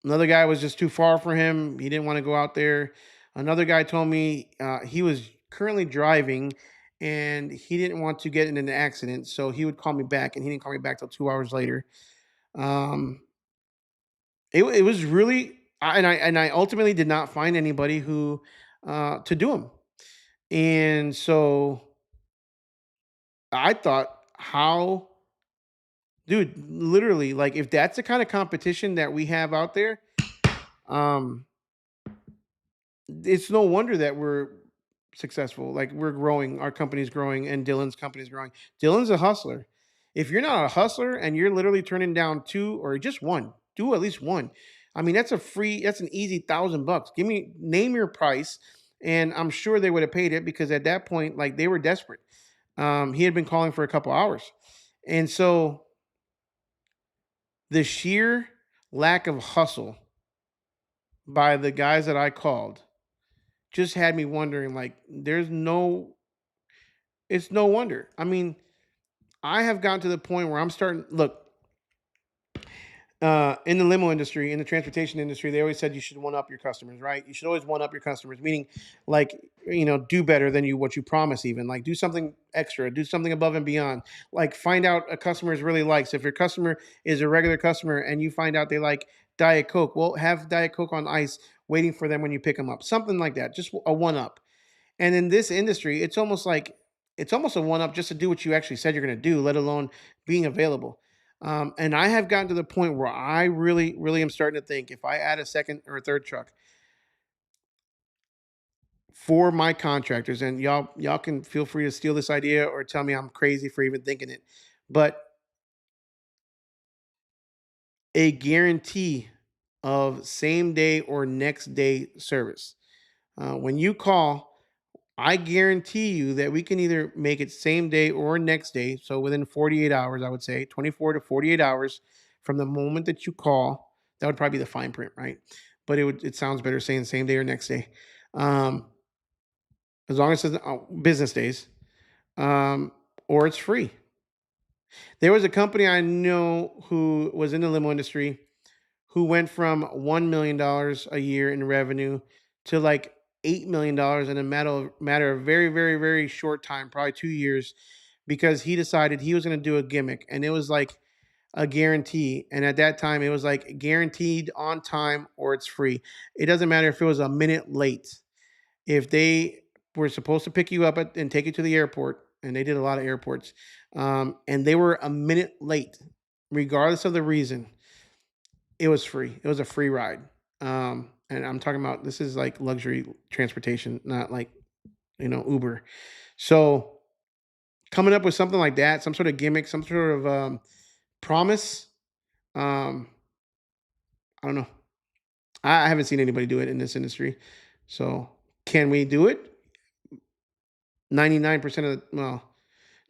Another guy was just too far for him. He didn't want to go out there. Another guy told me he was currently driving and he didn't want to get in an accident. So he would call me back, and he didn't call me back till 2 hours later. Um, it was really, and I ultimately did not find anybody who to do them. And so I thought, how, dude, literally, like if that's the kind of competition that we have out there, um, it's no wonder that we're successful. Like we're growing, our company's growing, and Dylan's company's growing. Dylan's a hustler. If you're not a hustler and you're literally turning down two or just one, do at least one. I mean, that's an easy $1,000. Name your price, and I'm sure they would have paid it because at that point, like they were desperate. He had been calling for a couple hours, and so the sheer lack of hustle by the guys that I called just had me wondering, like, it's no wonder. I mean, I have gotten to the point where I'm starting, look, in the limo industry, in the transportation industry, they always said you should one up your customers, right? You should always one up your customers, meaning like, do better than what you promise, even like do something extra, do something above and beyond, like find out a customer's really likes. If your customer is a regular customer and you find out they like Diet Coke, well, have Diet Coke on ice waiting for them when you pick them up, something like that, just a one up. And in this industry, it's almost a one up just to do what you actually said you're going to do, let alone being available. And I have gotten to the point where I really, really am starting to think if I add a second or a third truck for my contractors, and y'all can feel free to steal this idea or tell me I'm crazy for even thinking it, but a guarantee of same day or next day service. When you call, I guarantee you that we can either make it same day or next day. So within 48 hours, I would say 24 to 48 hours from the moment that you call. That would probably be the fine print, right? But it sounds better saying same day or next day. Um, as long as it's business days, um, or it's free. There was a company I know who was in the limo industry who went from $1 million a year in revenue to like $8 million in a matter of very, very, very short time, probably 2 years, because he decided he was going to do a gimmick, and it was like a guarantee. And at that time, it was like guaranteed on time or it's free. It doesn't matter if it was a minute late. If they were supposed to pick you up and take you to the airport, and they did a lot of airports, and they were a minute late, regardless of the reason, it was free. It was a free ride. And I'm talking about, this is like luxury transportation, not like, Uber. So coming up with something like that, some sort of gimmick, some sort of promise, um, I don't know. I haven't seen anybody do it in this industry. So can we do it? 99% of well,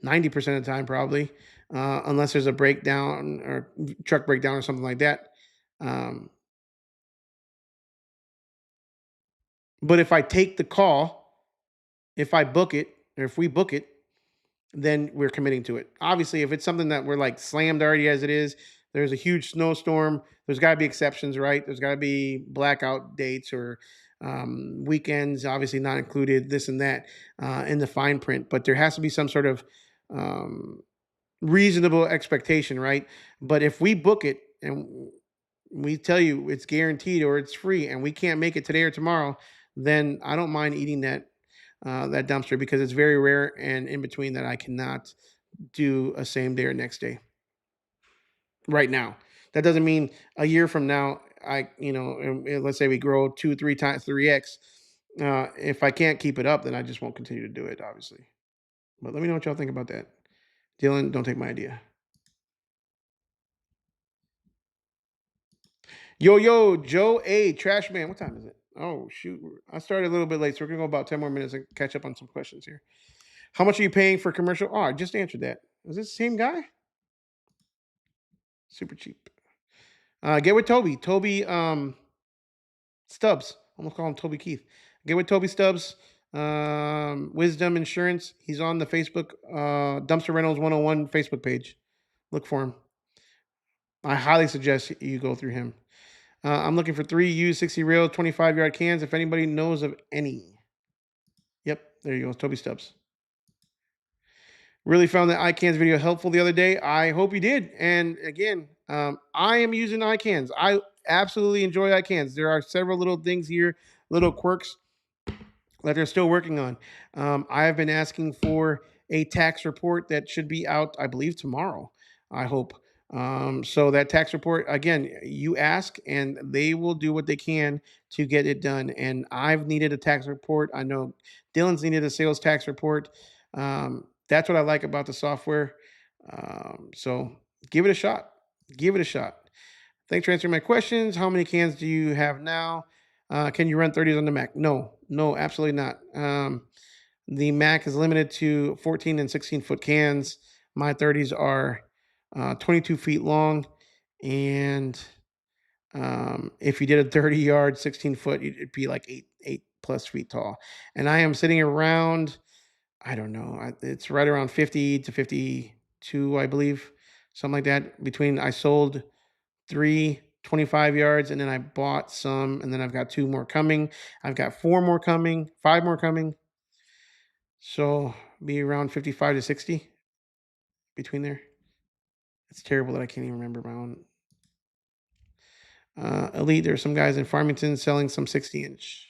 90% of the time, probably, unless there's a breakdown or truck breakdown or something like that. Um, but if I take the call, if I book it, or if we book it, then we're committing to it. Obviously, if it's something that we're like slammed already as it is, there's a huge snowstorm. There's got to be exceptions, right? There's got to be blackout dates or weekends, obviously not included, this and that in the fine print. But there has to be some sort of um, reasonable expectation, right? But if we book it and we tell you it's guaranteed or it's free, and we can't make it today or tomorrow, then I don't mind eating that dumpster, because it's very rare and in between that I cannot do a same day or next day right now. That doesn't mean a year from now, let's say we grow 2, 3 times, 3x. If I can't keep it up, then I just won't continue to do it, obviously. But let me know what y'all think about that. Dylan, don't take my idea. Yo, Joe A, Trash Man, what time is it? Oh shoot, I started a little bit late, so we're gonna go about 10 more minutes and catch up on some questions here. How much are you paying for commercial? Oh, I just answered that. Is this the same guy? Super cheap. Get with Toby. Toby Stubbs. I'm gonna call him Toby Keith. Get with Toby Stubbs. Wisdom Insurance. He's on the Facebook Dumpster Rentals 101 Facebook page. Look for him. I highly suggest you go through him. I'm looking for 3 used 60 rail 25-yard cans. If anybody knows of any. Yep, there you go. Toby Stubbs. Really found that iCans video helpful the other day. I hope you did. And again, I am using iCans. I absolutely enjoy iCans. There are several little things here, little quirks that they're still working on. I have been asking for a tax report that should be out, I believe, tomorrow. I hope. So that tax report, again, you ask and they will do what they can to get it done. And I've needed a tax report. I know Dylan's needed a sales tax report. That's what I like about the software. So give it a shot. Give it a shot. Thanks for answering my questions. How many cans do you have now? Can you run 30s on the Mac? No, no, absolutely not. The Mac is limited to 14 and 16-foot cans. My 30s are 22 feet long. And if you did a 30-yard, 16-foot, it'd be like eight plus feet tall. And I am sitting around, I don't know, it's right around 50 to 52, I believe, something like that. I sold 3 25 yards, and then I bought some, and then I've got 2 more coming. I've got 4 more coming, 5 more coming. So be around 55 to 60 between there. It's terrible that I can't even remember my own. Elite, there are some guys in Farmington selling some 60-inch.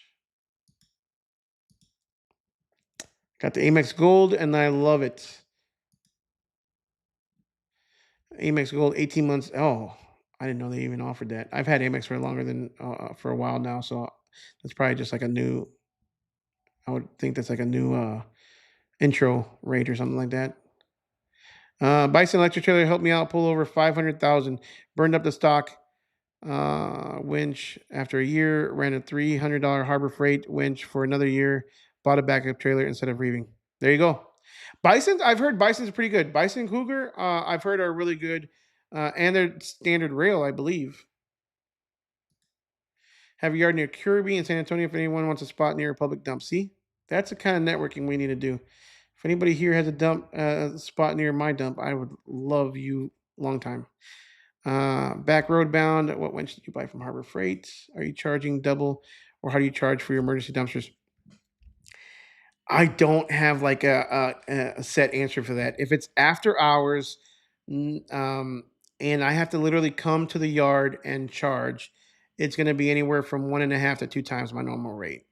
Got the Amex Gold, and I love it. Amex Gold, 18 months. Oh, I didn't know they even offered that. I've had Amex for longer than for a while now, so that's probably just like a new. I would think that's like a new intro rate or something like that. Bison Electric Trailer helped me out, pull over 500,000, burned up the stock winch after a year, ran a $300 Harbor Freight winch for another year, bought a backup trailer instead of reeving. There you go. Bison, I've heard Bison's pretty good. Bison Cougar, I've heard are really good, and they're standard rail, I believe. Have a yard near Kirby in San Antonio if anyone wants a spot near a public dump. See, that's the kind of networking we need to do. If anybody here has a dump spot near my dump, I would love you long time. Back road bound. What winch did you buy from Harbor Freight? Are you charging double, or how do you charge for your emergency dumpsters? I don't have like a set answer for that. If it's after hours, and I have to literally come to the yard and charge, it's going to be anywhere from 1.5 to 2 times my normal rate.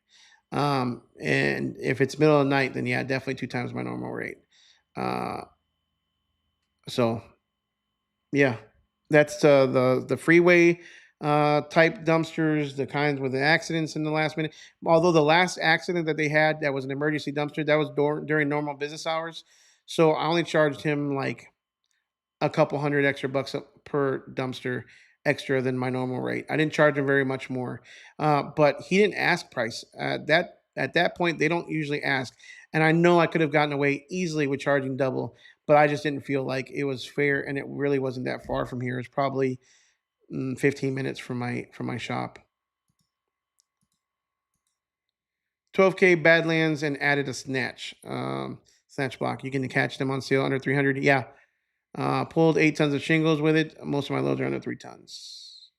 And if it's middle of the night, then yeah, definitely 2 times my normal rate. Uh, so yeah, that's the freeway type dumpsters, the kinds with the accidents in the last minute. Although the last accident that they had that was an emergency dumpster, that was during normal business hours. So I only charged him like a couple hundred extra bucks per dumpster extra than my normal rate. I didn't charge him very much more, but he didn't ask price. That at that point they don't usually ask, and I know I could have gotten away easily with charging double, but I just didn't feel like it was fair, and it really wasn't that far from here. It's probably 15 minutes from my shop. 12K Badlands and added a snatch block. You can catch them on sale under 300. Yeah, pulled 8 tons of shingles with it. Most of my loads are under 3 tons.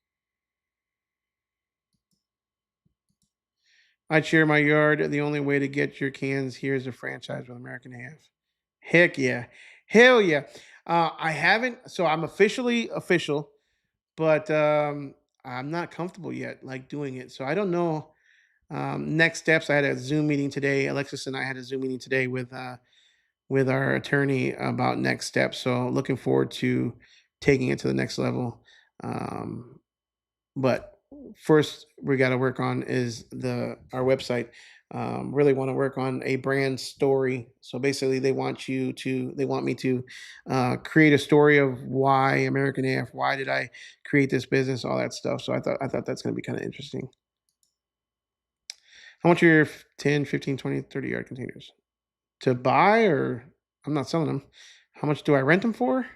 I'd share my yard. The only way to get your cans here is a franchise with American AF. Heck yeah. Hell yeah. I haven't, so I'm officially official, but I'm not comfortable yet, like doing it. So I don't know. Next steps. I had a Zoom meeting today. Alexis and I had a Zoom meeting today with our attorney about next steps. So looking forward to taking it to the next level. Um, but first, we got to work on is the our website. Really want to work on a brand story. So basically, they want me to create a story of why American AF, why did I create this business, all that stuff. So I thought that's going to be kind of interesting. How much are your 10, 15, 20, 30 yard containers? To buy, or I'm not selling them. How much do I rent them for?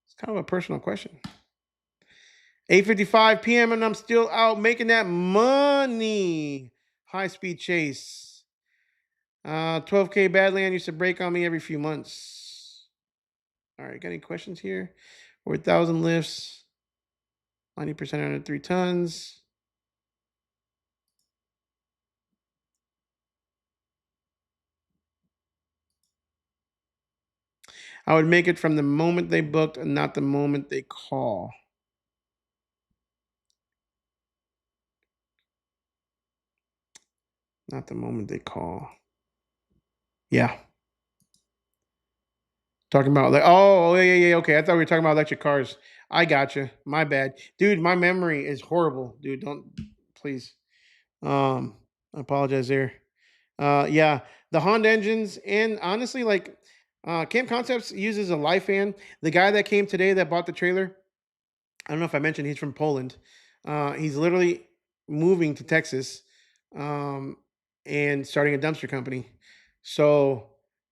It's kind of a personal question. 8:55 p.m. and I'm still out making that money. High speed chase. 12K Badland used to break on me every few months. All right, got any questions here? 4,000 lifts, 90% under 3 tons. I would make it from the moment they booked and not the moment they call. Not the moment they call. Yeah. Talking about like, oh, yeah. Okay. I thought we were talking about electric cars. I gotcha. My bad. Dude, my memory is horrible. Dude, don't please. I apologize there. Yeah, the Honda engines, and honestly, like Camp Concepts uses a live fan. The guy that came today that bought the trailer, I don't know if I mentioned he's from Poland. He's literally moving to Texas, um, and starting a dumpster company. So,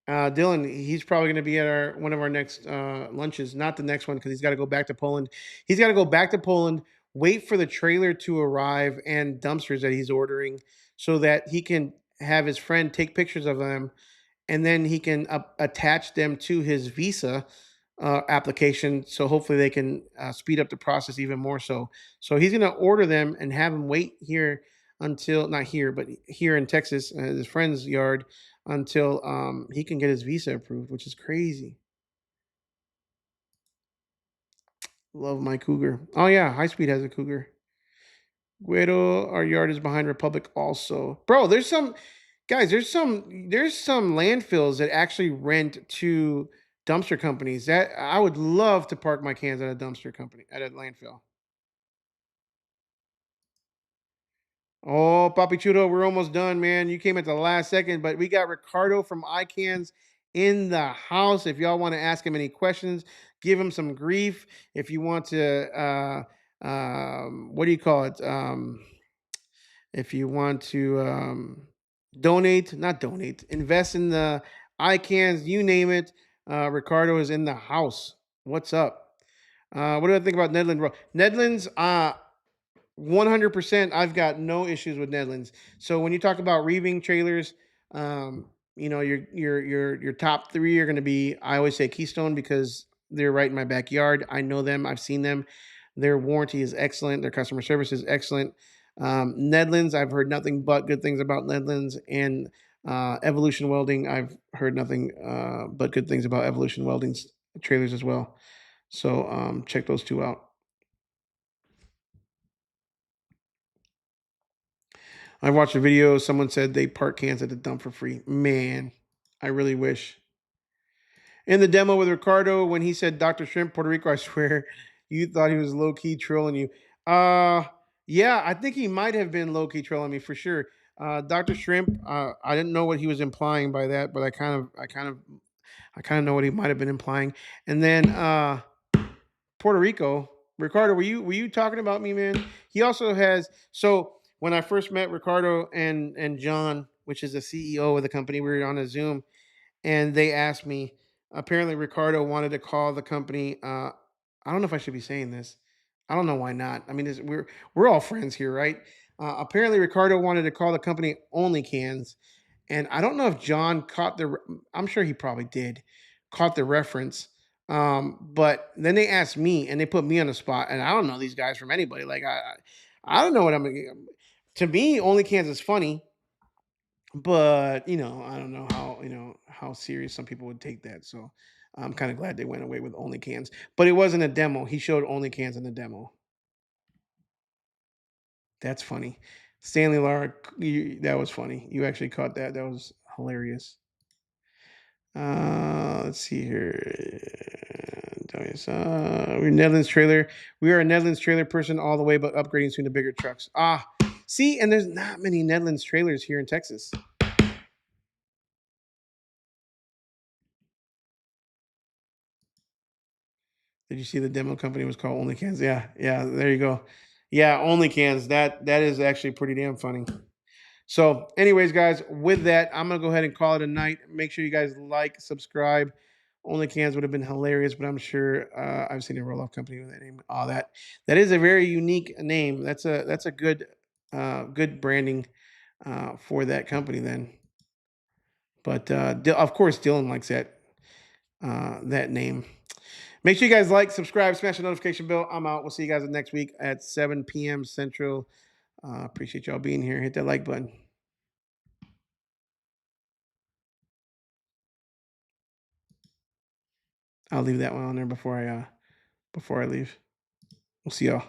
Dylan, he's probably going to be at our one of our next lunches. Not the next one because he's got to go back to Poland. He's got to go back to Poland, wait for the trailer to arrive and dumpsters that he's ordering, so that he can have his friend take pictures of them, and then he can attach them to his visa application. So hopefully they can speed up the process even more. So he's going to order them and have them wait here until not here, but here in Texas, his friend's yard, until he can get his visa approved, which is crazy. Love my Cougar. Oh yeah, High Speed has a Cougar. Guido, our yard is behind Republic also. Bro, there's some guys, there's some landfills that actually rent to dumpster companies. That I would love to park my cans at a dumpster company at a landfill. Oh, Papi Chudo, we're almost done, man. You came at the last second, but we got Ricardo from iCans in the house. If y'all want to ask him any questions, give him some grief. If you want to, what do you call it? If you want to donate, not donate, invest in the iCans, you name it. Ricardo is in the house. What's up? What do I think about Nedland? Nedlands, 100%. I've got no issues with Nedlands. So when you talk about reaving trailers, your top three are going to be. I always say Keystone because they're right in my backyard. I know them. I've seen them. Their warranty is excellent. Their customer service is excellent. Nedlands, I've heard nothing but good things about Nedlands, and Evolution Welding. I've heard nothing but good things about Evolution Welding's trailers as well. So check those two out. I watched a video. Someone said they park cans at the dump for free. Man, I really wish. In the demo with Ricardo, when he said Dr. Shrimp, Puerto Rico, I swear you thought he was low key trolling you. Uh, yeah, I think he might have been low key trolling me for sure. Dr. Shrimp, I didn't know what he was implying by that, but I kind of know what he might have been implying. And then Puerto Rico. Ricardo, were you talking about me, man? He also has so when I first met Ricardo and John, which is the CEO of the company, we were on a Zoom, and they asked me. Apparently, Ricardo wanted to call the company. I don't know if I should be saying this. I don't know why not. I mean, we're all friends here, right? Apparently, Ricardo wanted to call the company Only Cans, and I don't know if John caught the. I'm sure he probably did, caught the reference. But then they asked me, and they put me on the spot, and I don't know these guys from anybody. Like I don't know what I'm. To me, Only Cans is funny, but I don't know how serious some people would take that. So I'm kind of glad they went away with Only Cans, but it wasn't a demo. He showed Only Cans in the demo. That's funny. Stanley Lara, that was funny. You actually caught that. That was hilarious. Let's see here. We're Netherlands trailer. We are a Netherlands trailer person all the way, but upgrading soon to bigger trucks. See, and there's not many Netherlands trailers here in Texas. Did you see the demo company was called Only Cans? Yeah, yeah. There you go. Yeah, Only Cans. That is actually pretty damn funny. So, anyways, guys, with that, I'm gonna go ahead and call it a night. Make sure you guys like, subscribe. Only cans would have been hilarious, but I'm sure I've seen a roll-off company with that name. All that. That is a very unique name. That's a good good branding for that company then. But of course, Dylan likes that name. Make sure you guys like, subscribe, smash the notification bell. I'm out. We'll see you guys next week at 7 p.m. Central. Appreciate y'all being here. Hit that like button. I'll leave that one on there before I leave. We'll see y'all.